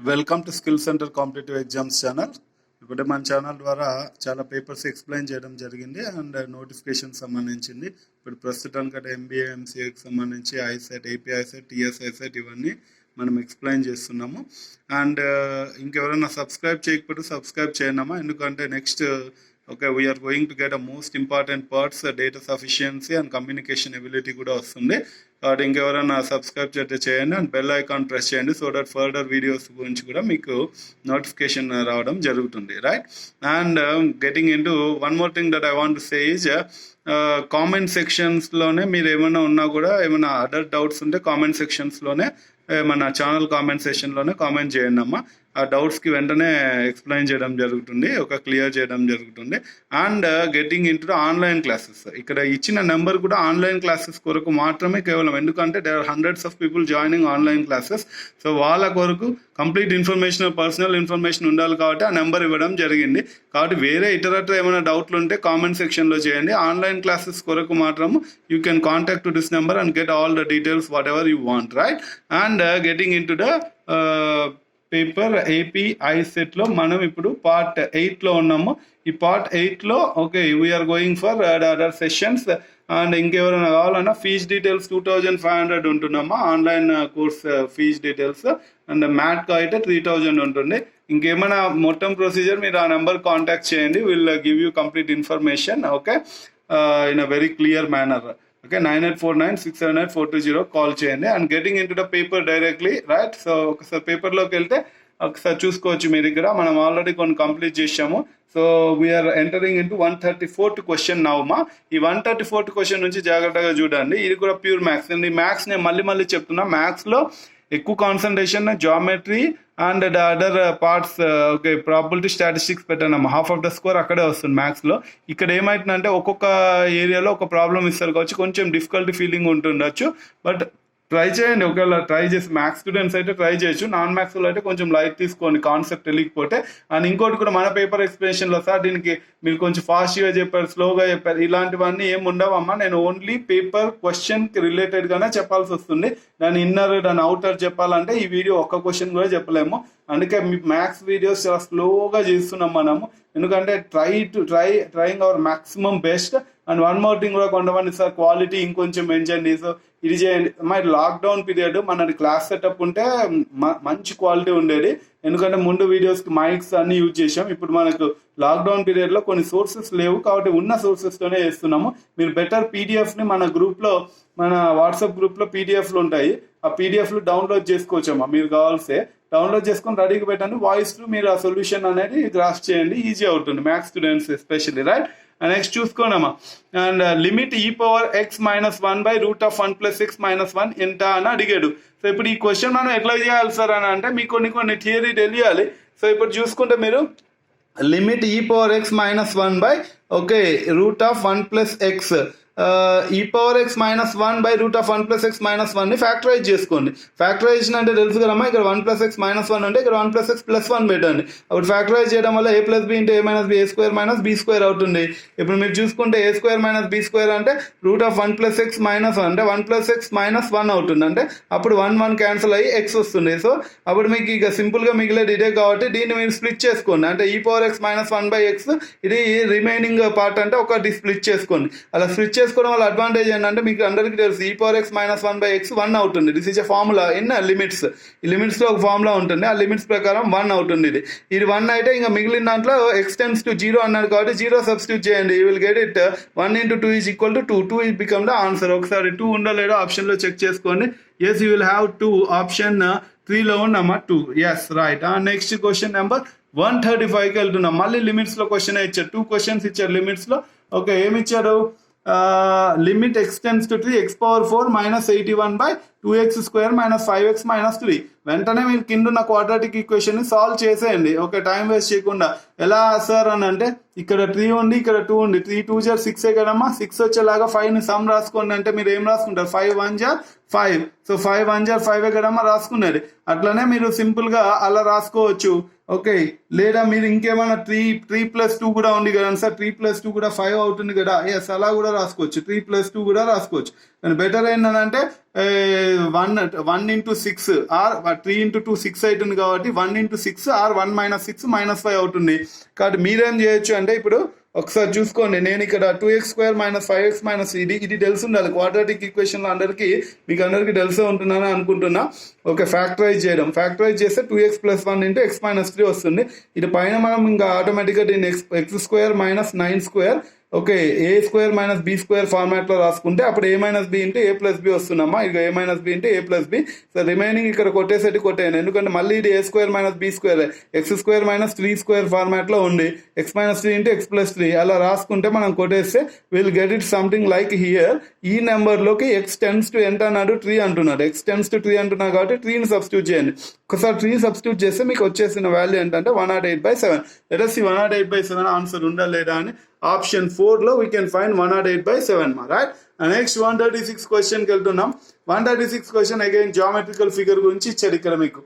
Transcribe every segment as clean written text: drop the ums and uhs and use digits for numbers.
Welcome to skill centre competitive exams channel. ఇప్పుడు మన channel ద్వారా చాలా పేపర్స్ ఎక్స్ప్లెయిన్ చేయడం జరిగింది అండ్ నోటిఫికేషన్ సంబంధించింది. ఇప్పుడు ప్రస్తుతానికి ఎంబీఏ ఎంసీఏకి సంబంధించి ICET, AP ICET, TS ICET ఇవన్నీ మనం ఎక్స్ప్లెయిన్ చేస్తున్నాము. అండ్ ఇంకెవరైనా సబ్స్క్రైబ్ చేయకపోతే సబ్స్క్రైబ్ చేయనమ్మా, ఎందుకంటే next we are going to get a most important parts data sufficiency and communication ability కూడా వస్తుంది. కాబట్టి ఇంకెవరైనా సబ్స్క్రైబ్ చేయండి అండ్ బెల్ ఐకాన్ ప్రెస్ చేయండి, సో దట్ ఫర్దర్ వీడియోస్ గురించి కూడా మీకు నోటిఫికేషన్ రావడం జరుగుతుంది, right? And getting in to one more thing that I want to say is comment సెక్షన్స్లోనే మీరు ఏమైనా ఉన్నా కూడా, ఏమైనా అదర్ డౌట్స్ ఉంటే కామెంట్ సెక్షన్స్లోనే మన ఛానల్ కామెంట్ సెషన్లోనే కామెంట్ చేయండి అమ్మా. ఆ డౌట్స్కి వెంటనే ఎక్స్ప్లెయిన్ చేయడం జరుగుతుంది, క్లియర్ చేయడం జరుగుతుంది. And getting in to online classes, ఇక్కడ ఇచ్చిన నెంబర్ కూడా ఆన్లైన్ క్లాసెస్ కొరకు మాత్రమే కేవలం, ఎందుకంటే there are hundreds of people joining online classes. So వాళ్ళ కొరకు కంప్లీట్ ఇన్ఫర్మేషన్, పర్సనల్ ఇన్ఫర్మేషన్ ఉండాలి కాబట్టి ఆ నెంబర్ ఇవ్వడం జరిగింది. కాబట్టి వేరే ఇతరత్ర ఏమైనా డౌట్లు ఉంటే కామెంట్ సెక్షన్లో చేయండి. ఆన్లైన్ క్లాసెస్ కొరకు మాత్రం you can contact to this number and get all the details whatever you want, right? And getting in to the paper AP ఐసెట్లో మనం ఇప్పుడు పార్ట్ 8లో ఉన్నాము. ఈ పార్ట్ 8లో we are going for other sessions. And ఇంకెవరైనా కావాలన్నా fees details 2500 ఉంటున్నామా online course fees details. And మ్యాట్కి అయితే 3000 ఉంటుంది. ఇంకేమైనా మొత్తం ప్రొసీజర్ మీరు ఆ నెంబర్ కాంటాక్ట్ చేయండి, will give you complete information in a very clear manner. 9849678420 call చేయండి. And getting in to the paper directly, right? So ఒకసారి పేపర్లోకి వెళ్తే ఒకసారి చూసుకోవచ్చు మీరు. ఇక్కడ మనం ఆల్రెడీ కొన్ని కంప్లీట్ చేసాము. So we are entering in to 134th question నౌమా. ఈ 134th క్వశ్చన్ నుంచి జాగ్రత్తగా చూడండి. ఇది కూడా ప్యూర్ మ్యాథ్స్. ఈ మ్యాథ్స్ నేను మళ్ళీ చెప్తున్నా, మ్యాథ్స్లో ఎక్కువ concentration geometry and the other parts. Probability statistics పెట్టాను, హాఫ్ ఆఫ్ ద స్కోర్ అక్కడే వస్తుంది మ్యాథ్స్లో. ఇక్కడ ఏమవుతుందంటే ఒక్కొక్క ఏరియాలో ఒక ప్రాబ్లం ఇస్తారు కావచ్చు, కొంచెం డిఫికల్టీ ఫీలింగ్ ఉంటుండొచ్చు. బట్ ట్రై చేయండి. ఒకవేళ ట్రై చేసి మ్యాథ్స్ స్టూడెంట్స్ అయితే ట్రై చేయొచ్చు, నాన్ మ్యాథ్స్లో అయితే కొంచెం లైట్ తీసుకోండి కాన్సెప్ట్ తెలియకపోతే. అండ్ ఇంకోటి కూడా, మన పేపర్ ఎక్స్ప్లెనేషన్లో సార్ దీనికి మీరు కొంచెం ఫాస్ట్గా చెప్పారు, స్లోగా చెప్పారు, ఇలాంటివన్నీ ఏమి ఉండవమ్మా. నేను ఓన్లీ పేపర్ క్వశ్చన్కి రిలేటెడ్గానే చెప్పాల్సి వస్తుంది. దాని ఇన్నర్ దాని అవుటర్ చెప్పాలంటే ఈ వీడియో ఒక్క క్వశ్చన్ కూడా చెప్పలేము. అందుకే మీ మ్యాథ్స్ వీడియోస్ చాలా స్లోగా చేస్తున్నాం మనము, ఎందుకంటే trying our maximum best. And one more thing కూడా, కొంతమంది సార్ క్వాలిటీ ఇంకొంచెం పెంచండి, సో ఇది చేయండి. మరి లాక్డౌన్ పీరియడ్ మనది క్లాస్ సెటప్ ఉంటే మంచి క్వాలిటీ ఉండేది, ఎందుకంటే ముందు వీడియోస్కి మైక్స్ అన్ని యూజ్ చేసాం. ఇప్పుడు మనకు లాక్డౌన్ పీరియడ్లో కొన్ని సోర్సెస్ లేవు, కాబట్టి ఉన్న సోర్సెస్తోనే చేస్తున్నాము. మీరు బెటర్ పీడిఎఫ్ని మన గ్రూప్లో, మన వాట్సాప్ గ్రూప్లో పీడిఎఫ్లు ఉంటాయి, ఆ పీడిఎఫ్లు డౌన్లోడ్ చేసుకోవచ్చమ్మా. మీరు కావాల్సే డౌన్లోడ్ చేసుకొని రెడీగా పెట్టండి. వాయిస్ మీరు ఆ సొల్యూషన్ అనేది గ్రాస్ప్ చేయండి, ఈజీ అవుతుంది maths students especially, right? Next చూసుకోనమ్మా. అండ్ లిమిట్ e⁻x-1/√1 + x - 1 ఎంత అని అడిగాడు. సో ఇప్పుడు ఈ క్వశ్చన్ మనం ఎట్లా చేయాలి సార్ అని అంటే మీకు కొన్ని థియరీ తెలియాలి. సో ఇప్పుడు చూసుకుంటే మీరు limit e⁻x-1/√1 + x e⁻x-1/√1 + x - 1ని ఫ్యాక్టరైజ్ చేసుకోండి. ఫ్యాక్టరైజేషన్ అంటే తెలుసు కదమ్మా, ఇక్కడ 1 + x - 1 అంటే ఇక్కడ 1 + x + 1 పెట్టండి. అప్పుడు ఫ్యాక్టరైజ్ చేయడం వల్ల a + b × a - b a² - b² అవుతుంది. ఇప్పుడు మీరు చూసుకుంటే a² - b² అంటే √1 + x - 1 అంటే 1 + x - 1 అవుతుంది. అంటే అప్పుడు 1 క్యాన్సిల్ అయ్యి x వస్తుంది. సో అప్పుడు మీకు ఇక సింపుల్గా మిగిలేదు ఇదే, కాబట్టి దీన్ని మీరు స్ప్లిట్ చేసుకోండి. అంటే e⁻x-1/x ఇది రిమైనింగ్ పార్ట్ అంటే ఒకటి స్ప్లిట్ చేసుకోండి. అలా స్ప్లిట్ చేసుకోవడం వల్ల అడ్వాంటేజ్ ఏంటంటే మీకు అందరికీ తెలుసు e⁻x-1/x 1 అవుతుంది. This is a formula in limits. ఈ లిమిట్స్లో ఒక ఫార్ములా ఉంటుంది, ఆ లిమిట్స్ ప్రకారం 1 అవుతుంది. ఇది 1 అయితే ఇంకా మిగిలిన దాంట్లో x → 0 అన్నారు కాబట్టి 0 సబ్స్టిట్యూట్ చేయండి. You will get it 1 × 2 = 2. 2 is become the answer. ఒకసారి 2 ఉందో లేదో ఆప్షన్లో చెక్ చేసుకోండి. Yes, you will have 2. Option 3లో ఉన్నమా 2. Yes, right. Next question number 135కి వెళ్తున్నాం. మళ్ళీ లిమిట్స్లో క్వశ్చన్ ఇచ్చారు, 2 క్వశ్చన్స్ ఇచ్చారు లిమిట్స్లో. ఏమి ఇచ్చారు? Limit x → 3 x⁴ - 81/2x² - 5x - 3. వెంటనే మీరు కింద ఉన్న క్వాడ్రాటిక్ ఈక్వేషన్ని సాల్వ్ చేసేయండి, టైం వేస్ట్ చేయకుండా. ఎలా సార్ అని అంటే ఇక్కడ 3 ఉంది, ఇక్కడ 2 ఉంది. 3 × 2 = 6 కదమ్మా. 6 వచ్చేలాగా 5ని సమ్ రాసుకోండి. అంటే మీరు ఏం రాసుకుంటారు? 5 × 1 = 5. సో 5 × 1 = 5 కదమ్మా రాసుకున్నది. అట్లనే మీరు సింపుల్గా అలా రాసుకోవచ్చు. ఓకే, లేదా మీరు ఇంకేమైనా త్రీ ప్లస్ టూ కూడా ఉంది కదా సార్, 3+2 కూడా 5 అవుతుంది కదా, ఎస్ అలా కూడా రాసుకోవచ్చు, 3+2 కూడా రాసుకోవచ్చు. కానీ బెటర్ ఏంటంటే 1 × 6 ఆర్ 3 × 2 6 అవుతుంది కాబట్టి 1 × 6 ఆర్ 1 - 6 -5 అవుతుంది. కాబట్టి మీరేం చేయొచ్చు అంటే ఇప్పుడు ఒకసారి చూసుకోండి, నేను ఇక్కడ 2x² - 5x - ఇది తెలిసి ఉండాలి. క్వాడ్రాటిక్ ఈక్వేషన్లో మీకు అందరికీ తెలిసే ఉంటుందని అనుకుంటున్నా. ఓకే, ఫ్యాక్టరైజ్ చేస్తే 2x + 1 × x - 3 వస్తుంది. ఇది పైన మనం ఇంకా ఆటోమేటిక్గా దీన్ని x² - 9² ఓకే a² - b² ఫార్మాట్లో రాసుకుంటే అప్పుడు a - b × a + b వస్తుందమ్మా. ఇక a - b × a + b. So remaining ఇక్కడ కొట్టేయండి, ఎందుకంటే మళ్ళీ ఇది a² - b² x² - 3² ఫార్మాట్లో ఉంది. x - 3 × x + 3 అలా రాసుకుంటే మనం కొట్టేస్తే will get it something like here. ఈ నెంబర్లోకి x → ఎంత అన్నాడు, 3 అంటున్నాడు. x → 3 అంటున్నాడు కాబట్టి 3ని సబ్స్టిట్యూట్ చేయండి. ఒకసారి 3 సబ్స్టిట్యూట్ చేస్తే మీకు వచ్చేసిన వాల్యూ ఏంటంటే 108/7. లెట్ us see 108/7 ఆన్సర్ ఉందా లేదా అని. ఆప్షన్ 4లో we can find 108/7 right. Next 136 క్వశ్చన్కి వెళ్తున్నాం. 136 క్వశ్చన్ అగైన్ జామెట్రికల్ ఫిగర్ గురించి ఇచ్చాడు ఇక్కడ మీకు.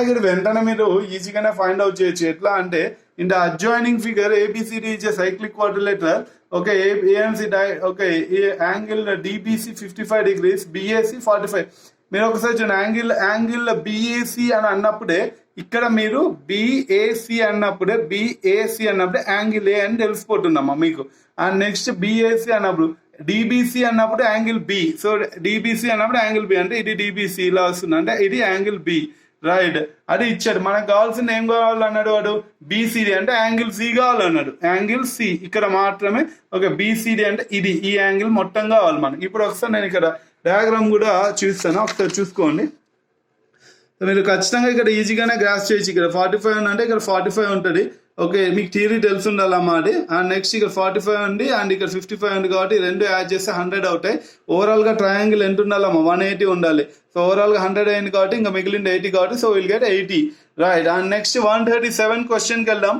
ఇక్కడ వెంటనే మీరు ఈజీగానే ఫైండ్ అవుట్ చేయొచ్చు. ఎట్లా అంటే in the adjoining figure ABCD is a cyclic quadrilateral. Okay, ANC okay angle DBC 55 degrees, BAC 45. మీరు ఒకసారి చూడండి, యాంగిల్ BAC అని అన్నప్పుడే ఇక్కడ మీరు BAC అన్నప్పుడే యాంగిల్ A అని తెలిసిపోతుందమ్మా మీకు. అండ్ నెక్స్ట్ BAC అన్నప్పుడు DBC అన్నప్పుడు యాంగిల్ B. సో DBC అన్నప్పుడు యాంగిల్ B అంటే ఇది DBC ఇలా వస్తుంది, అంటే ఇది యాంగిల్ B రైట్. అది ఇచ్చాడు. మనకు కావాల్సింది ఏం కావాలన్నాడు వాడు, BCD అంటే యాంగిల్ C కావాలన్నాడు, యాంగిల్ C ఇక్కడ మాత్రమే. ఓకే, BCD అంటే ఈ యాంగిల్ మొత్తం కావాలి మనకి. ఇప్పుడు ఒకసారి నేను ఇక్కడ డయాగ్రామ్ కూడా చూస్తాను, ఒకసారి చూసుకోండి. మీరు ఖచ్చితంగా ఇక్కడ ఈజీగానే గ్రాస్ చేయొచ్చు. ఇక్కడ 45 అంటే ఇక్కడ 45 ఉంటుంది. ఓకే, మీకు థియరీ తెలిసి ఉండాలమ్మా అది. అండ్ నెక్స్ట్ ఇక్కడ 45 ఉంది అండ్ ఇక్కడ 55 ఉంది కాబట్టి రెండు యాడ్ చేస్తే 100 అవుతాయి. ఓవరాల్గా ట్రయాంగిల్ ఎంత ఉండాలమ్మా, 180 ఉండాలి. సో ఓవరాల్గా 100 అయింది కాబట్టి ఇంకా మిగిలింది 80 కాబట్టి so will get 80 right. And next 137 క్వశ్చన్కి వెళ్దాం.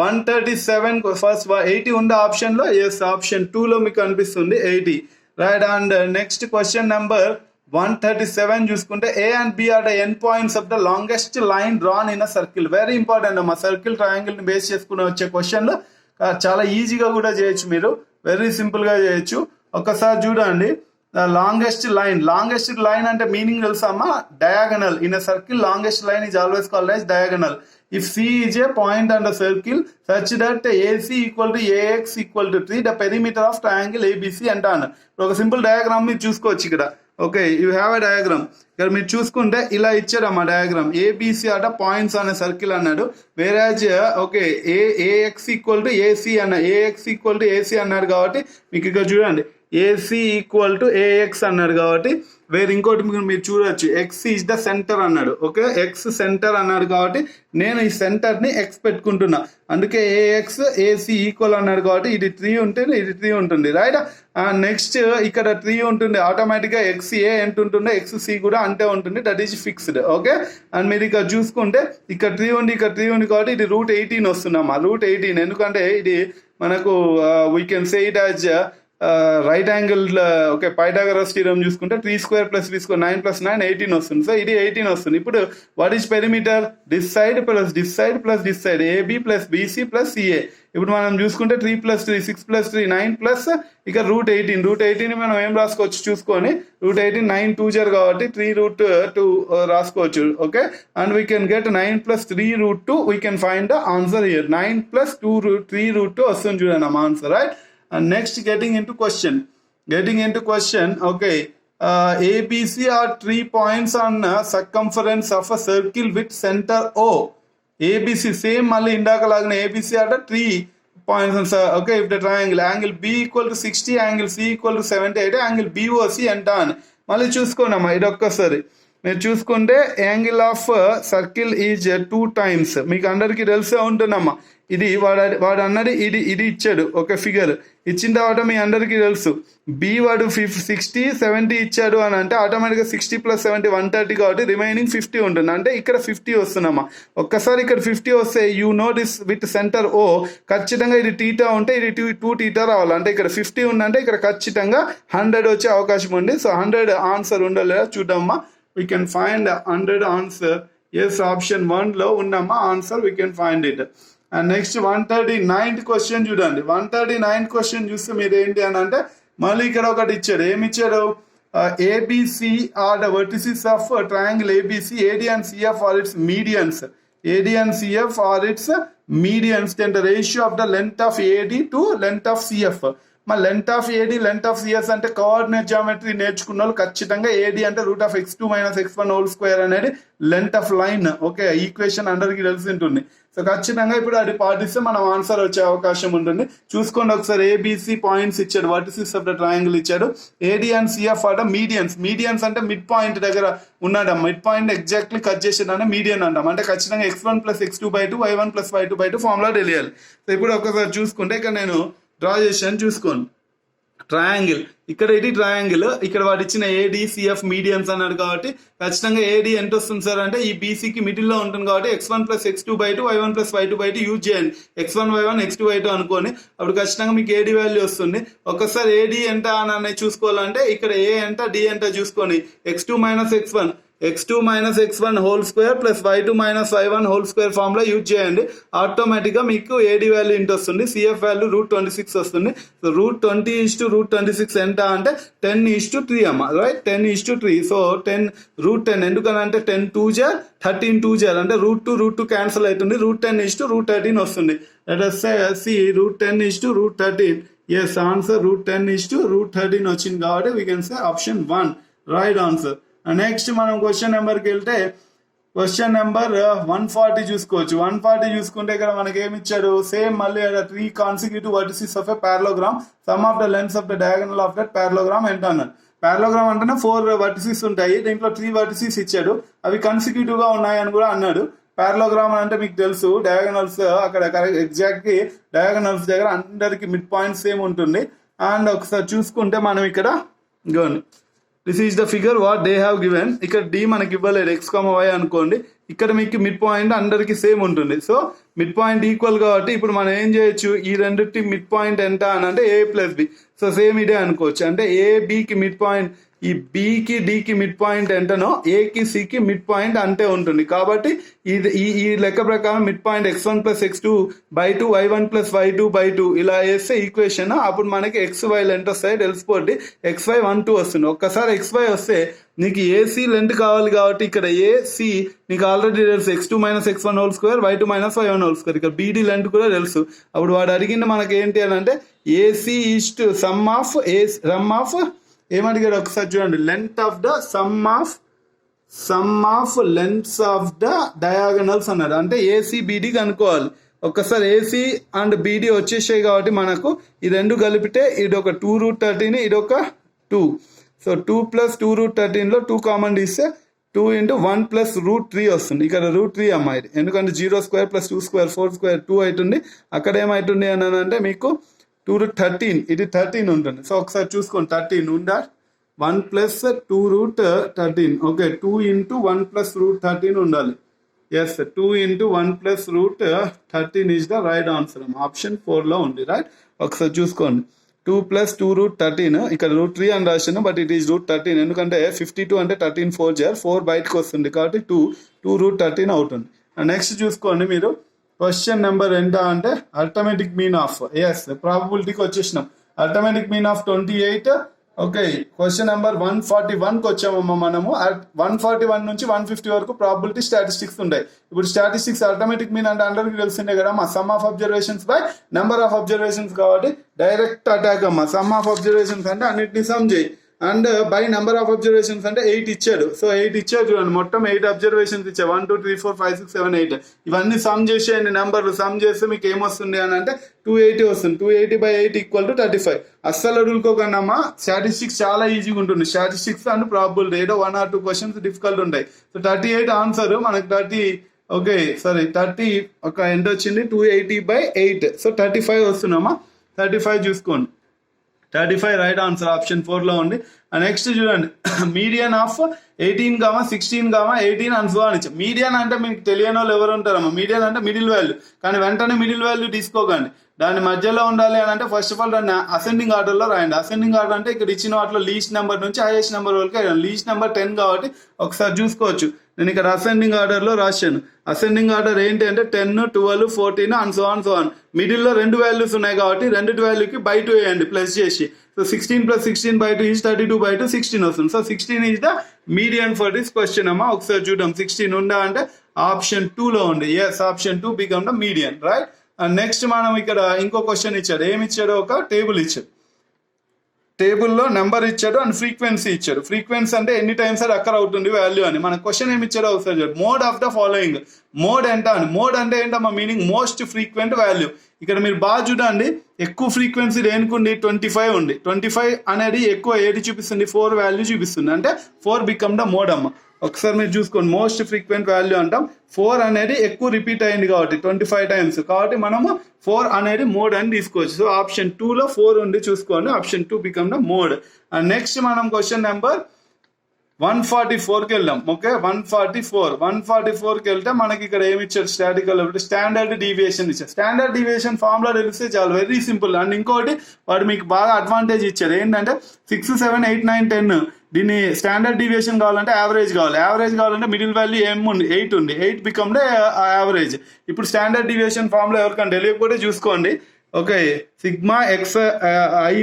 137 ఫస్ట్ 80 ఉండే ఆప్షన్లో, ఎస్ ఆప్షన్ 2లో మీకు కనిపిస్తుంది 80 right. And next question number 137 చూసుకుంటే A and B are the end points of the longest line drawn in a circle. Very important అమ్మా, circle ట్రయాంగిల్ని base చేసుకుని వచ్చే క్వశ్చన్లు చాలా ఈజీగా కూడా చేయొచ్చు, మీరు వెరీ సింపుల్గా చేయొచ్చు. ఒక్కసారి చూడండి, లాంగెస్ట్ లైన్ అంటే మీనింగ్ తెలుసా అమ్మా, diagonal. In a circle longest line is always called as diagonal. If C is a point on the circle such that AC = AX = 3, the perimeter of triangle ABC అంటాను. ఒక simple diagram మీరు చూసుకోవచ్చు ఇక్కడ. Okay, you have a diagram. ఇక్కడ మీరు చూసుకుంటే ఇలా ఇచ్చారమ్మా diagram. ABC అట పాయింట్స్ అనే సర్కిల్ అన్నాడు. వేరేజ్ ఓకే AX = AC AC అన్నాడు కాబట్టి మీకు ఇక్కడ చూడండి AC = AX అన్నాడు కాబట్టి వేరే ఇంకోటి మీరు చూడొచ్చు, X ఈజ్ ద సెంటర్ అన్నాడు. ఓకే, X సెంటర్ అన్నాడు కాబట్టి నేను ఈ సెంటర్ని X పెట్టుకుంటున్నా, అందుకే AX AC ఈక్వల్ అన్నాడు కాబట్టి ఇది 3 ఉంటుంది, ఇది 3 ఉంటుంది రైట్. నెక్స్ట్ ఇక్కడ 3 ఉంటుంది, ఆటోమేటిక్గా XA ఎంత ఉంటుందో XC కూడా అంతే ఉంటుంది, that is fixed. Okay, and మీరు ఇక్కడ చూసుకుంటే ఇక్కడ 3 ఉంది, ఇక్కడ 3 ఉంది కాబట్టి ఇది √18 వస్తుందమ్మా, √18. ఎందుకంటే ఇది మనకు we can say it as right angle. Okay, Pythagoras theorem చూసుకుంటే 3² + 3² 9 + 9 18 వస్తుంది. సో ఇది 18 వస్తుంది. ఇప్పుడు what is perimeter, this side plus this side plus this side, AB + BC + CA. ఇప్పుడు మనం చూసుకుంటే 3 + 3 6 + 3 9 ప్లస్ ఇక √18 మనం ఏం రాసుకోవచ్చు చూసుకొని, √18 9 2 కాబట్టి 3√2 రాసుకోవచ్చు. Okay, and we can get 9 + 3√2. We can find the answer here. 9 + 3√2 వస్తుంది చూడండి అమ్మ answer right. And next getting into question, okay, ABC are 3 points on circumference of a circle with center O. ABC same మళ్ళీ ఇందాక లాగిన ABC are 3 points on okay, if the angle B = 60, angle C = 78, angle BOC అంటాను. మళ్ళీ చూసుకోండి అమ్మా ఇది ఒక్కసారి మీరు చూసుకుంటే angle of circle is 2 times. మీకు అందరికీ తెలిసే ఉంటుందమ్మా, ఇది వాడు అన్నది ఇది ఇచ్చాడు. ఒక ఫిగర్ ఇచ్చిన తర్వాత మీ అందరికీ తెలుసు B వాడు 60 70 ఇచ్చాడు అని అంటే ఆటోమేటిక్గా 60 + 70 130 కాబట్టి రిమైనింగ్ 50 ఉంటుంది, అంటే ఇక్కడ 50 వస్తుందమ్మా. ఒక్కసారి ఇక్కడ 50 వస్తే you notice with centre O ఖచ్చితంగా ఇది θ ఉంటే ఇది 2 θ రావాలి, అంటే ఇక్కడ 50 ఉందంటే ఇక్కడ ఖచ్చితంగా 100 వచ్చే అవకాశం ఉంది. సో 100 ఆన్సర్ ఉందో లేదా చూద్దామా. We can find 100 answer yes option 1లో ఉన్నమ్మా answer, we can find it. And next 139th question చూడండి. 139th క్వశ్చన్ చూస్తే మీరు ఏంటి అని అంటే మళ్ళీ ఇక్కడ ఒకటి ఇచ్చాడు. ఏమి ఇచ్చాడు? ABC are the vertices of triangle ABC. AD and CF are its medians. AD and CF are its medians. Then the ratio of the length of AD to length of CF. మరి length of AD length of CS అంటే coordinate geometry నేర్చుకున్న వాళ్ళు ఖచ్చితంగా AD అంటే √(x2 - x1)² అనేది length of line. Okay, equation అందరికి తెలిసి ఉంటుంది. సో ఖచ్చితంగా ఇప్పుడు అది పాటిస్తే మనం ఆన్సర్ వచ్చే అవకాశం ఉంటుంది. చూసుకోండి ఒకసారి. ఏబిసి పాయింట్స్ ఇచ్చాడు, వర్టిసిస్ ఆఫ్ ద ట్రయాంగిల్ ఇచ్చాడు. AD and CF are the medians. Medians అంటే మిడ్ పాయింట్ దగ్గర ఉన్నాడు, మిడ్ పాయింట్ ఎగ్జాక్ట్లీ కట్ చేసేదాన్ని మీడియన్ అంటాం. అంటే ఖచ్చితంగా x1 + x2/2 y1 + y2/2 formula తెలియాలి. సో ఇప్పుడు ఒకసారి చూసుకుంటే ఇక్కడ నేను డ్రా చేశాను, చూసుకోండి. ట్రయాంగిల్, ఇక్కడ ఇది ట్రయాంగిల్, ఇక్కడ వాడు ఇచ్చిన ఏడి సిఎఫ్ మీడియన్స్ అన్నాడు కాబట్టి ఖచ్చితంగా ఏడి ఎంత వస్తుంది సార్ అంటే ఈ బీసీకి మిడిల్లో ఉంటుంది కాబట్టి x1 + x2/2 y1 + y2/2 use చేయండి. x1 y1 x2 y2 అనుకోని అప్పుడు ఖచ్చితంగా మీకు ఏడి వాల్యూ వస్తుంది. ఒక్కసారి ఏడి ఎంత అని చూసుకోవాలంటే ఇక్కడ ఏ ఎంత డి ఎంత చూసుకొని x2 - x1 x2 - x1² + y2 - y1² formula use చేయండి. ఆటోమేటిక్గా మీకు ఏడి వాల్యూ ఇంత వస్తుంది, సిఎఫ్ వాల్యూ √26 వస్తుంది. సో √20 √26 ఎంత అంటే 10:3 అమ్మ, రైట్? 10:3. సో 10 ఎందుకనంటే 10 2 జా 13 2 జా అంటే √2 క్యాన్సిల్ అవుతుంది. √10 వస్తుంది. Let us see √10 √13. Yes answer √10 వచ్చింది కాబట్టి we can say option 1 right answer. Next మనం క్వశ్చన్ నెంబర్కి వెళ్తే క్వశ్చన్ నెంబర్ 140 చూసుకోవచ్చు. 140 చూసుకుంటే ఇక్కడ మనకి ఏమి ఇచ్చాడు? సేమ్ మళ్ళీ 3 consecutive vertices of a parallelogram, sum of the lengths of the diagonal of that parallelogram ఎంత అన్నాడు. పారలోగ్రామ్ అంటేనే 4 వర్టిసిస్ ఉంటాయి, దీంట్లో 3 వర్టిసిస్ ఇచ్చాడు, అవి కన్సిక్యూటివ్ గా ఉన్నాయి అని కూడా అన్నాడు. పారలోగ్రామ్ అంటే మీకు తెలుసు డయాగనల్స్ అక్కడ ఎగ్జాక్ట్లీ డయాగనల్స్ దగ్గర అందరికి మిడ్ పాయింట్ సేమ్ ఉంటుంది. అండ్ ఒకసారి చూసుకుంటే మనం ఇక్కడ గోని this is the figure what they have given. ఇక్కడ డి మనకి ఇవ్వలేదు, x, y అనుకోండి. ఇక్కడ మీకు మిడ్ పాయింట్ అందరికి సేమ్ ఉంటుంది. సో మిడ్ పాయింట్ ఈక్వల్ కాబట్టి ఇప్పుడు మనం ఏం చేయొచ్చు, ఈ రెండింటి మిడ్ పాయింట్ ఎంత అని అంటే a + b. సో సేమ్ ఇదే అనుకోవచ్చు. అంటే ఏ బికి మిడ్ పాయింట్, ఈ బికి డికి మిడ్ పాయింట్ ఎంతనో ఏకి సికి మిడ్ పాయింట్ అంతే ఉంటుంది. కాబట్టి ఈ లెక్క ప్రకారం mid point x1 + x2/2 y1 + y2/2 ఇలా వేస్తే ఈక్వేషన్ అప్పుడు మనకి xy లెంత్ వస్తాయి తెలిసిపోద్ది. xy 1 2 వస్తుంది. ఒక్కసారి xy వస్తే నీకు ఏసీ లెంత్ కావాలి కాబట్టి ఇక్కడ ఏసీ నీకు ఆల్రెడీ తెలుసు, x2 - x1² y2 - y1². ఇక్కడ బీడీ లెంత్ కూడా తెలుసు. అప్పుడు వాడు అడిగింది మనకి ఏంటి అని అంటే AC is to sum of ఏమడిగాడు ఒకసారి చూడండి, length of the sum of lengths of the diagonals అన్నాడు. అంటే ఏసీ బీడీ కనుక్కోవాలి. ఒక్కసారి ఏసీ అండ్ బీడీ వచ్చేసాయి కాబట్టి మనకు ఈ రెండు కలిపితే ఇది ఒక 2√13, ఇది ఒక 2. సో 2 + 2√13లో 2 కామన్ తీస్తే 2 × 1 + √3 వస్తుంది. ఇక్కడ √3 అమ్మాయి, ఎందుకంటే 0² + 2² 4² 2 అవుతుంది. అక్కడ ఏమవుతుంది అని అంటే మీకు 2√13, ఇది 13 ఉంటుంది. సో ఒకసారి చూసుకోండి, 13 ఉందా, 1 + 2√13. ఓకే, 2 × 1 + √13 ఉండాలి. Yes, 2 × 1 + √13 is the right answer. Option 4లో ఉంది, రైట్? ఒకసారి చూసుకోండి. 2 + 2√13, ఇక్కడ √3 అని రాశాను, బట్ ఇట్ ఈస్ √13 ఎందుకంటే 52 అంటే 13 4 జర్ 4 బయటకు వస్తుంది కాబట్టి 2√13 అవుతుంది. నెక్స్ట్ చూసుకోండి మీరు. క్వశ్చన్ నెంబర్ ఎంత అంటే అర్థమెటిక్ మీన్ ఆఫ్, ఎస్ ప్రాబబిలిటీకి వచ్చేసినాం. Arithmetic mean of 28. Okay, question number 141కి వచ్చామమ్మా మనము. 141 నుంచి 150 వరకు ప్రాబిలిటీ స్టాటిస్టిక్స్ ఉంటాయి. ఇప్పుడు స్టాటిస్టిక్స్ అర్థమెటిక్ మీన్ అంటే అందరికి తెలిసిందే కదా, మా some of observations by number of observations కాబట్టి డైరెక్ట్ అటాక్ అమ్మా. సమ్ ఆఫ్ అబ్జర్వేషన్స్ అంటే అన్నిటిని సమ్ చేయి, and by number of observations అంటే 8 ఇచ్చాడు. సో 8 ఇచ్చాడు చూడండి, మొత్తం 8 అబ్జర్వేషన్స్ ఇచ్చాడు. 1 2 3 4 5 6 7 8 ఇవన్నీ సమ్ చేసేయండి. నెంబర్లు సమ్ చేస్తే మీకు ఏమొస్తుంది అని అంటే 280 వస్తుంది. 280/8 = 35. అస్సలు వదులుకోకండి అమ్మా, స్టాటిస్టిక్స్ చాలా ఈజీగా ఉంటుంది. స్టాటిస్టిక్స్ అండ్ ప్రాబబిలిటీ ఏదో 1 or 2 క్వశ్చన్స్ డిఫికల్ట్ ఉంటాయి. సో 38 ఆన్సర్ మనకి 30 ఒక ఎంత వచ్చింది, 280/8. సో 35 వస్తున్నామా, 35 చూసుకోండి. 35 రైట్ ఆన్సర్, ఆప్షన్ 4లో ఉంది. నెక్స్ట్ చూడండి, మీడియన్ ఆఫ్ 18, 16, 18 అండ్ సో అని. మీడియన్ అంటే మీకు తెలియని వాళ్ళు ఎవరు ఉంటారమ్మా. మీడియన్ అంటే మిడిల్ వాల్యూ, కానీ వెంటనే మిడిల్ వాల్యూ తీసుకోకండి, దాని మధ్యలో ఉండాలి అని అంటే ఫస్ట్ ఆఫ్ ఆల్ దాన్ని అసెండింగ్ ఆర్డర్లో రాయండి. అసెండింగ్ ఆర్డర్ అంటే ఇక్కడ ఇచ్చిన వాటిలో లీస్ట్ నెంబర్ నుంచి హైయెస్ట్ నెంబర్ వరకు. లీస్ట్ నెంబర్ 10 కాబట్టి ఒకసారి చూసుకోవచ్చు. నేను ఇక్కడ అసెండింగ్ ఆర్డర్లో రాశాను. అసెండింగ్ ఆర్డర్ ఏంటి అంటే 10, 12, 14 అండ్ సో ఆన్. మిడిల్లో 2 వాల్యూస్ ఉన్నాయి కాబట్టి రెండింటి వాల్యూకి బై 2 వేయండి ప్లస్ చేసి. సో 16 + 16 / 2 ఈజ్ 32/2 16 వస్తుంది. So 16 is the median for this question అమ్మా. ఒకసారి చూద్దాం 16 ఉందా అంటే ఆప్షన్ 2లో ఉంది. Yes, option 2 become the median, right. And next మనం ఇక్కడ ఇంకో క్వశ్చన్ ఇచ్చాడు. ఏమి ఇచ్చాడు? ఒక టేబుల్ ఇచ్చాడు. టేబుల్లో నెంబర్ ఇచ్చాడు అండ్ ఫ్రీక్వెన్సీ ఇచ్చాడు. ఫ్రీక్వెన్సీ అంటే ఎన్ని టైమ్స్ అది అక్కర్ అవుతుంది వాల్యూ అని. మన క్వశ్చన్ ఏమి ఇచ్చాడో ఒకసారి చూడండి. Mode of the following. Mode ఎంత అని. మోడ్ అంటే ఏంటమ్మా మీనింగ్? Most frequent value. ఇక్కడ మీరు బాగా చూడండి, ఎక్కువ ఫ్రీక్వెన్సీ దేనికుంది? 25 ఉంది. 25 అనేది ఎక్కువ ఏది చూపిస్తుంది? 4 వాల్యూ చూపిస్తుంది. అంటే 4 బికమ్ ద మోడ్ అమ్మ. ఒకసారి మీరు చూసుకోండి, మోస్ట్ ఫ్రీక్వెంట్ వాల్యూ అంటాం. 4 అనేది ఎక్కువ రిపీట్ అయింది కాబట్టి 25 టైమ్స్, కాబట్టి మనము 4 అనేది మోడ్ అని తీసుకోవచ్చు. సో ఆప్షన్ 2లో 4 ఉంది, చూసుకోండి. Option 2 become the mode. And next మనం క్వశ్చన్ నెంబర్ 144కి వెళ్దాం. ఓకే, 144కి వెళ్తే మనకి ఇక్కడ ఏమి ఇచ్చారు? స్టాండర్డ్ డీవియేషన్ ఇచ్చారు. స్టాండర్డ్ డీవియేషన్ ఫార్ములా తెలిస్తే చాలా వెరీ సింపుల్. అండ్ ఇంకోటి వాడు మీకు బాగా అడ్వాంటేజ్ ఇచ్చారు. ఏంటంటే 6, 7, 8, 9, 10 దీన్ని స్టాండర్డ్ డీవియేషన్ కావాలంటే యావరేజ్ కావాలి. యావరేజ్ కావాలంటే మిడిల్ వాల్యూ ఏం ఉంది? 8 ఉంది. 8 బికమ్ ద యావరేజ్. ఇప్పుడు స్టాండర్డ్ డీవియేషన్ ఫార్ములా ఎవరికైనా తెలియకపోతే చూసుకోండి. Okay, sigma i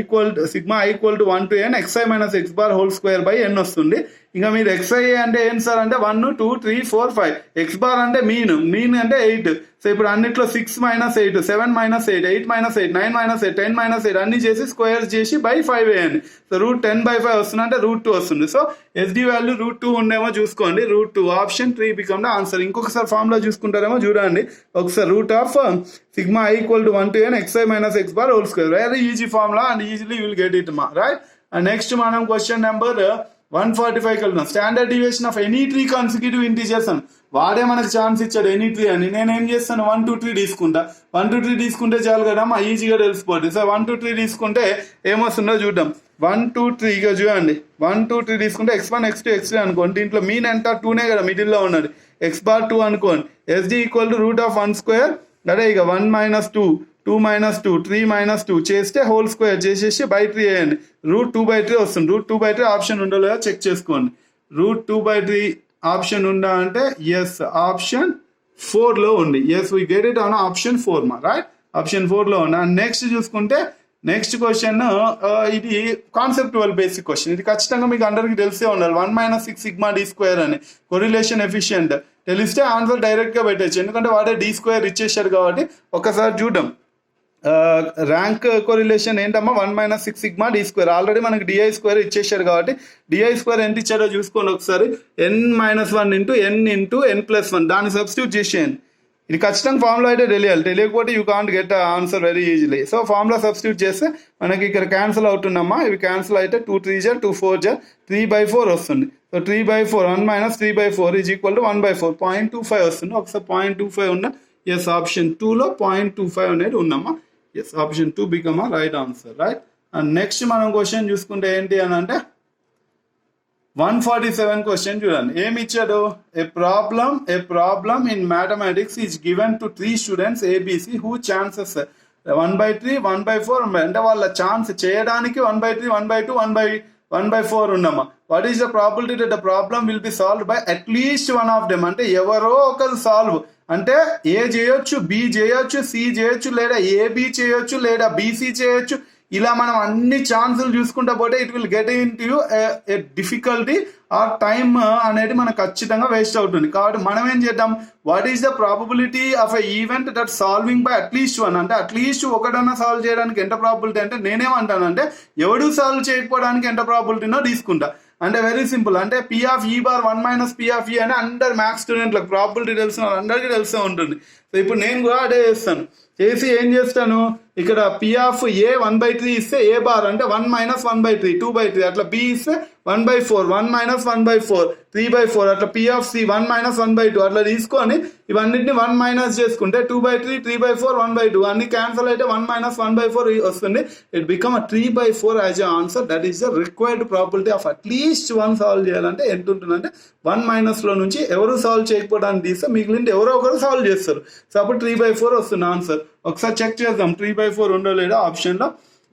equal to 1 to n xi - x bar whole square by n వస్తుంది. ఇంకా మీరు xi అంటే ఏం సార్ అంటే 1, 2, 3, 4, 5. x బార్ అంటే మీన్ అంటే 8. సో ఇప్పుడు అన్నిట్లో 6 - 8, 7 - 8, 8 - 8, 9 - 8, 10 - 8 అన్ని చేసి స్క్వేర్ చేసి బై 5 వేయండి. సో √10/5 వస్తుంది అంటే √2 వస్తుంది. సో ఎస్డి వాల్యూ √2 ఉండేమో చూసుకోండి. √2 ఆప్షన్ 3 బికమ్ ద ఆన్సర్. ఇంకొకసారి ఫార్ములా చూసుకుంటారేమో చూడండి ఒకసారి. Root of sigma i equal to 1 to n xi - x bar whole square. Very easy formula and easily you will get it మా, right. And next మనం question number 145కి వెళ్తున్నాం. Standard deviation of any 3 consecutive integers అని వాడే మనకు chance ఇచ్చాడు. Any 3 అని నేనేం చేస్తాను? 1, 2, 3 తీసుకుంటా. 1, 2, 3 తీసుకుంటే చాలు కదా మా, ఈజీగా తెలిసిపోతుంది. సో 1, 2, 3 తీసుకుంటే ఏమొస్తుందో చూద్దాం. 1, 2, 3 ఇక చూడండి. 1, 2, 3 తీసుకుంటే x1, x2, x3 అనుకోండి. దీంట్లో మీన్ ఎంత? 2నే కదా మిడిల్లో ఉన్నది. x బార్ 2 అనుకోండి. SD equal to √1 square. అదే ఇక 1 - 2, 2 - 2, 3 - 2 చేస్తే హోల్ స్క్వేర్ చేసేసి బై 3 వేయండి. √2/3 వస్తుంది. √2/3 ఆప్షన్ ఉందో లేదో చెక్ చేసుకోండి. √2/3 ఆప్షన్ ఉందా అంటే ఎస్, ఆప్షన్ 4లో ఉంది. Yes, we get it on option 4 మా, రైట్. ఆప్షన్ 4లో ఉంది. అండ్ నెక్స్ట్ చూసుకుంటే నెక్స్ట్ క్వశ్చన్ ఇది కాన్సెప్టువల్ బేసిక్ క్వశ్చన్. ఇది ఖచ్చితంగా మీకు అందరికి తెలిసే ఉండాలి. 1 - 6 సిగ్మా d² అని కొరిలేషన్ ఎఫిషియంట్ తెలిస్తే ఆన్సర్ డైరెక్ట్గా పెట్టచ్చు. ఎందుకంటే వాడే d² ఇచ్చేసాడు కాబట్టి. ఒకసారి చూద్దాం. ర్యాంక్ కొరిలేషన్ ఏంటమ్మా? 1 - 6 సిగ్మా d². ఆల్రెడీ మనకి di² ఇచ్చేసాడు కాబట్టి di² ఎంత ఇచ్చాడో చూసుకోండి ఒకసారి. n - 1 into n into n+1 దాన్ని సబ్స్టిట్యూట్ చేసేయండి. ఇది ఖచ్చితంగా ఫార్ములా అయితే తెలియకపోతే you can't get answer very easily. So formula substitute చేస్తే మనకి ఇక్కడ క్యాన్సిల్ అవుతుందమ్మా. ఇవి క్యాన్సిల్ అయితే 2 3 2 4 3/4 వస్తుంది. సో 3/4 1 - 3/4 ఈజ్ ఈక్వల్ టు 1/4 0.25 వస్తుంది. ఒకసారి 0.25 ఉన్న ఎస్, ఆప్షన్ 2లో 0.25 అనేది ఉందమ్మా. Yes, option 2 become a right answer, right. And next మనం క్వశ్చన్ చూసుకుంటే ఏంటి అని అంటే 147 క్వశ్చన్ చూడండి. ఏమి ఇచ్చాడు? A problem in mathematics is given to 3 students ABC who chances 1/3, 1/4 అంటే వాళ్ళ ఛాన్స్ చేయడానికి 1/3, 1/2, 1/4 ఉన్నామా. What is the probability that the problem will be solved by at least one of them. అంటే ఎవరో ఒకరు సాల్వ్ అంటే ఏ చేయొచ్చు, బి చేయొచ్చు, సి చేయొచ్చు, లేదా ఏబి చేయొచ్చు, లేదా బీసీ చేయొచ్చు. ఇలా మనం అన్ని ఛాన్సులు చూసుకుంటా పోతే it will get into a difficulty or time అనేది మనకు ఖచ్చితంగా వేస్ట్ అవుతుంది. కాబట్టి మనం ఏం చేద్దాం? What is the probability of a event that solving by at least 1 అంటే అట్లీస్ట్ ఒకటన్నా సాల్వ్ చేయడానికి ఎంత ప్రాబిలిటీ అంటే నేనేమంటానంటే ఎవడు సాల్వ్ చేయకపోవడానికి ఎంత ప్రాబిలిటీనో తీసుకుంటా. అంటే వెరీ సింపుల్. అంటే P of E bar 1 - P of E అని అందరు మ్యాథ్స్ స్టూడెంట్లకు ప్రాబిలిటీ తెలిసిన అందరికీ తెలిసే ఉంటుంది. సో ఇప్పుడు నేను కూడా అదే చేస్తాను. చేసి ఏం చేస్తాను? ఇక్కడ P ఆఫ్ A 1/3 ఇస్తే A బార్ అంటే 1 - 1/3 2/3 అట్లా B ఇస్తే 1/4 1 - 1/4 3/4 అట్లా P ఆఫ్ C 1 - 1/2 అట్లా తీసుకొని ఇవన్నిటిని 1 మైనస్ చేసుకుంటే 2/3 3/4 1/2 అన్ని క్యాన్సల్ అయితే 1 - 1/4 వస్తుంది. It become 3/4 as a answer. That is the required probability of at least 1 solve చేయాలంటే ఎంత ఉంటుందంటే 1 - లో నుంచి ఎవరు సాల్వ్ చేయకపోవడానికి తీస్తే మిగిలింది ఎవరో ఒకరు సాల్వ్ చేస్తారు. సో అప్పుడు 3/4 వస్తుంది ఆన్సర్. ఒకసారి చెక్ చేద్దాం 3/4 ఉండో లేదో ఆప్షన్లో.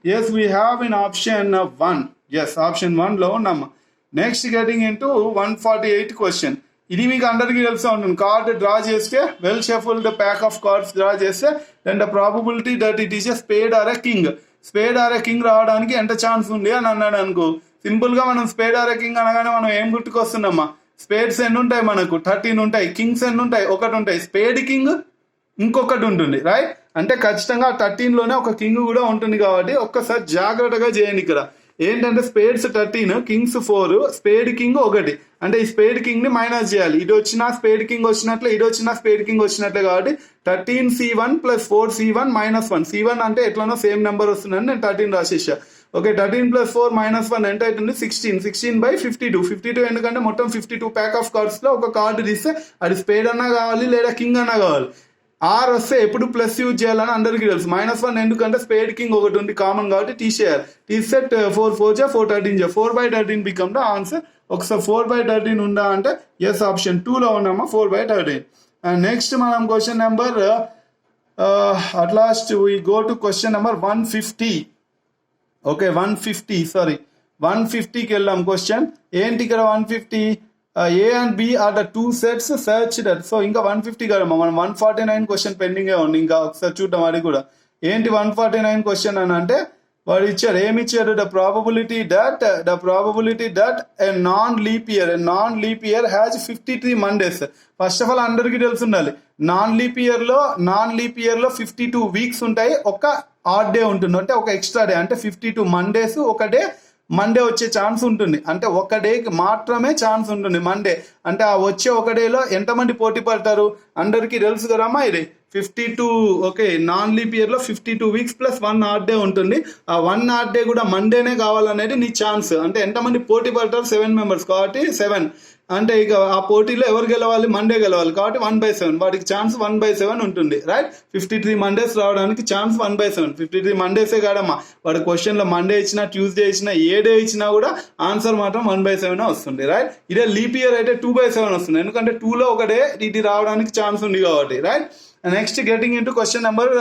Yes, we have in option 1. Yes, option 1లో ఉన్నామా. Next getting in to 148 question. ఇది మీకు అందరికీ తెలుసా ఉంటుంది. కార్డ్ డ్రా చేస్తే well shuffled pack of cards draw చేస్తే then the probability that it is a spade or a king. Spade or a king రావడానికి ఎంత ఛాన్స్ ఉంది అని అన్నాడు అనుకో. సింపుల్ గా మనం స్పేడ్ ఆర్ ఎ కింగ్ అనగానే మనం ఏం గుర్తుకొస్తున్నామా? స్పేడ్స్ ఎన్ని ఉంటాయి మనకు? 13 ఉంటాయి. కింగ్స్ ఎన్ని ఉంటాయి? ఒకటి ఉంటాయి. స్పేడ్ కింగ్ ఇంకొకటి ఉంటుంది, రైట్? అంటే ఖచ్చితంగా 13 లోనే ఒక కింగ్ కూడా ఉంటుంది. కాబట్టి ఒక్కసారి జాగ్రత్తగా చేయండి. ఇక్కడ ఏంటంటే స్పేడ్స్ 13, కింగ్స్ 4, స్పేడ్ కింగ్ 1. అంటే ఈ స్పేడ్ కింగ్ ని మైనస్ చేయాలి. ఇది వచ్చినా స్పేడ్ కింగ్ వచ్చినట్లే, ఇది వచ్చినా స్పేడ్ కింగ్ వచ్చినట్లే. కాబట్టి 13C1 + 4C1 - 1. C1 అంటే ఎట్లనో సేమ్ నెంబర్ వస్తుందని నేను 13 రాసేసా. ఓకే, 13 + 4 - 1 ఎంత అవుతుంది? 16. 16/52. 52 ఎందుకంటే మొత్తం 52 ప్యాక్ ఆఫ్ కార్డ్స్ లో ఒక కార్డు తీస్తే అది స్పేడ్ అన్నా కావాలి లేదా కింగ్ అన్నా కావాలి. ఆర్ వస్తే ఎప్పుడు ప్లస్ యూజ్ చేయాలని అందరికీ తెలుసు. -1 ఎందుకంటే స్పేడ్ కింగ్ ఒకటి ఉంది కామన్ కాబట్టి తీసేయాలి. తీస్తే 4 4 4 13 4/13 బికమ్ ద ఆన్సర్. ఒకసారి 4/13 ఉందా అంటే ఎస్, ఆప్షన్ 2 లో ఉన్నామా 4/13. అండ్ నెక్స్ట్ మనం question number at last we go to question number 150. Okay, 150కి వెళ్ళాం. క్వశ్చన్ ఏంటి ఇక్కడ? 150 A and B are the two sets searched. So ఇంకా 150 కదా, మనం 149 క్వశ్చన్ పెండింగ్ ఉంది. ఇంకా ఒకసారి చూద్దాం అది కూడా. ఏంటి 149 క్వశ్చన్ అని అంటే వాడు ఇచ్చారు, ఏమి ఇచ్చారు? The probability that a non leap year has 53 Mondays. First of all అందరికీ తెలిసి ఉండాలి, నాన్ లీప్ ఇయర్ లో 52 వీక్స్ ఉంటాయి. ఒక ఆడ్ డే ఉంటుంది, అంటే ఒక ఎక్స్ట్రా డే. అంటే 52 మండేస్, ఒక డే మండే వచ్చే ఛాన్స్ ఉంటుంది. అంటే ఒక డేకి మాత్రమే ఛాన్స్ ఉంటుంది మండే. అంటే ఆ వచ్చే ఒక డేలో ఎంతమంది పోటీ పడతారు అందరికీ తెలుసు కదమ్మా. ఇది 52. ఓకే, నాన్ లీప్ ఇయర్ లో 52 వీక్స్ ప్లస్ 1 ఆడ్ డే ఉంటుంది. ఆ 1 ఆడ్ డే కూడా మండేనే కావాలనేది నీ ఛాన్స్. అంటే ఎంతమంది పోటీ పడతారు? 7 మెంబర్స్ కాబట్టి 7. అంటే ఇక ఆ పోటీలో ఎవరు గెలవాలి? మండే గెలవాలి కాబట్టి 1/7. వాడికి ఛాన్స్ 1/7 ఉంటుంది, రైట్? 53 మండేస్ రావడానికి ఛాన్స్ 1/7. 53 మండేసే కాదమ్మా, వాడి క్వశ్చన్ లో మండే ఇచ్చినా, ట్యూస్డే ఇచ్చినా, ఏ డే ఇచ్చినా కూడా ఆన్సర్ మాత్రం 1/7 వస్తుంది, రైట్? ఇదే లీప్ ఇయర్ అయితే 2/7 వస్తుంది, ఎందుకంటే 2 లో ఒక డే ఇది రావడానికి ఛాన్స్ ఉంది కాబట్టి, right? Next getting into question number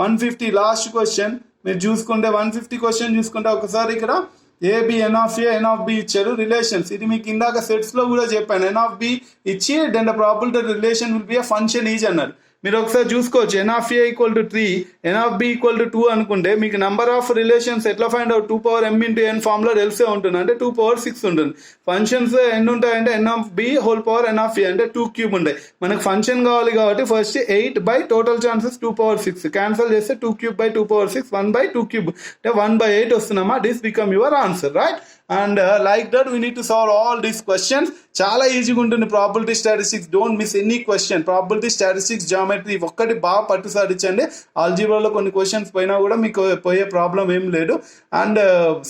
150, last question. మీరు చూసుకుంటే 150 క్వశ్చన్ చూసుకుంటే ఒకసారి ఇక్కడ AB N of A N of B ఇచ్చారు. రిలేషన్స్ ఇది మీకు ఇందాక సెట్స్ లో కూడా చెప్పాను. ఎన్ ఆఫ్ బి ఇచ్చి then the probability relation will be a function is అన్నారు. మీరు ఒకసారి చూసుకోవచ్చు. N of A = 3, N of B = 2 అనుకుంటే మీకు నంబర్ ఆఫ్ రిలేషన్స్ ఎట్లా find out? 2m × n form లో తెలిసే ఉంటుంది, అంటే 2/6 ఉంటుంది. ఫంక్షన్స్ ఎన్ని ఉంటాయంటే N of B whole power N of A అంటే 2³ ఉంటాయి. మనకు ఫంక్షన్ కావాలి కాబట్టి first 8 by total chances 2/6 cancel చేస్తే 2³ / 2/6 1/2³ అంటే 1/8 వస్తున్నామా. This become your answer, right? And like that we need to solve all these questions. చాలా ఈజీగా ఉంటుంది probability statistics. Don't miss any question. Probability statistics, geometry ఒక్కటి బాగా పట్టు సాధించండి. ఆల్జీబ్రాలో కొన్ని క్వశ్చన్స్ పోయినా కూడా మీకు పోయే ప్రాబ్లం ఏం లేదు. అండ్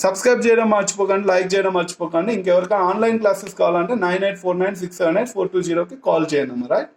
సబ్స్క్రైబ్ చేయడం మర్చిపోకండి, లైక్ చేయడం మర్చిపోకండి. ఇంకెవరికైనా ఆన్లైన్ క్లాసెస్ కావాలంటే 9849678420కి కాల్ చేయండి, రైట్?